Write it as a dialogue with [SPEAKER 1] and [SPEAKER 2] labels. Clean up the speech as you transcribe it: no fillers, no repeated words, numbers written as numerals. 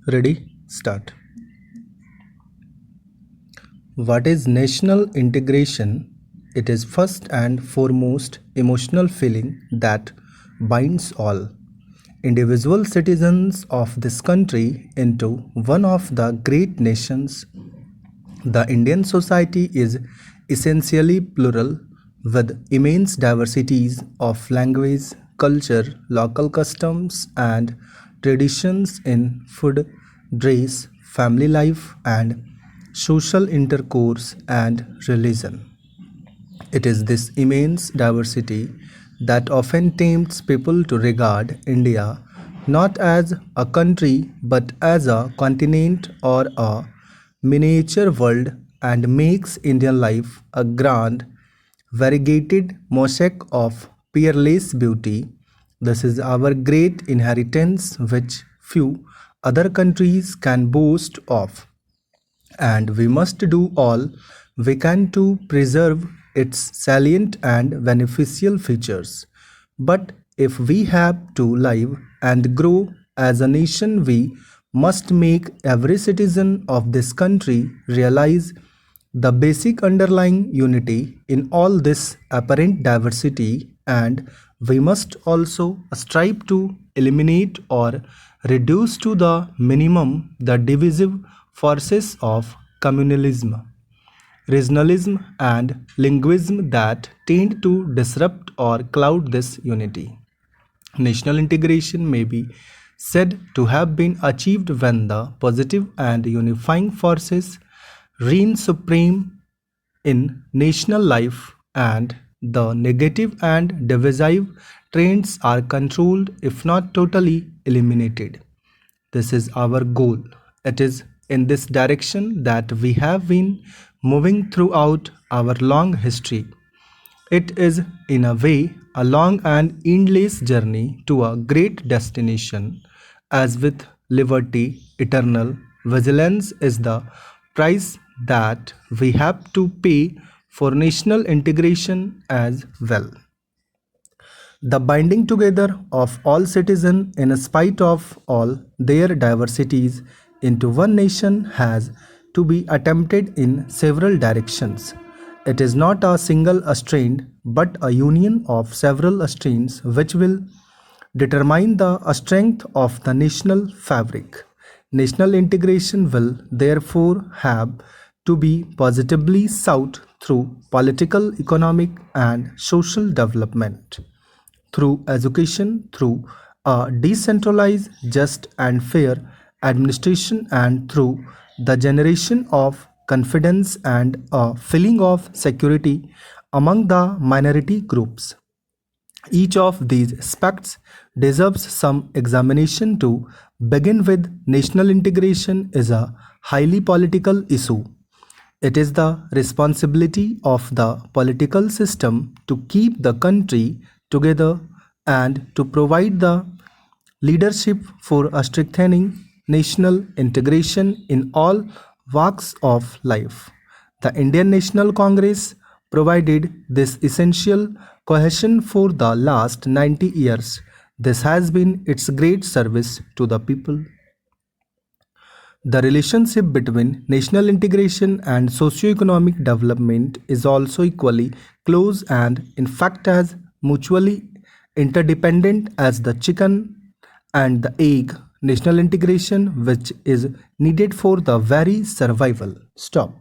[SPEAKER 1] Ready? Start. What is national integration? It is first and foremost emotional feeling that binds all individual citizens of this country into one of the great nations. The Indian society is essentially plural with immense diversities of language, culture, local customs, and traditions in food, dress, family life, and social intercourse and religion. It is this immense diversity that often tempts people to regard India not as a country but as a continent or a miniature world and makes Indian life a grand, variegated mosaic of peerless beauty. This is our great inheritance which few other countries can boast of, and we must do all we can to preserve its salient and beneficial features. But if we have to live and grow as a nation, we must make every citizen of this country realize the basic underlying unity in all this apparent diversity, and we must also strive to eliminate or reduce to the minimum the divisive forces of communalism, regionalism, and linguism that tend to disrupt or cloud this unity. National integration may be said to have been achieved when the positive and unifying forces reign supreme in national life and the negative and divisive trends are controlled, if not totally eliminated. This is our goal. It is in this direction that we have been moving throughout our long history. It is, in a way, a long and endless journey to a great destination, as with liberty, eternal vigilance is the price that we have to pay for national integration as well. The binding together of all citizens in spite of all their diversities into one nation has to be attempted in several directions. It is not a single strand but a union of several strands which will determine the strength of the national fabric. National integration will therefore have to be positively sought through political, economic, and social development, through education, through a decentralized, just, and fair administration, and through the generation of confidence and a feeling of security among the minority groups. Each of these aspects deserves some examination. To begin with, national integration is a highly political issue. It is the responsibility of the political system to keep the country together and to provide the leadership for strengthening national integration in all walks of life. The Indian National Congress provided this essential cohesion for the last 90 years. This has been its great service to the people. The relationship between national integration and socio-economic development is also equally close and, in fact, as mutually interdependent as the chicken and the egg. National integration, which is needed for the very survival. Stop.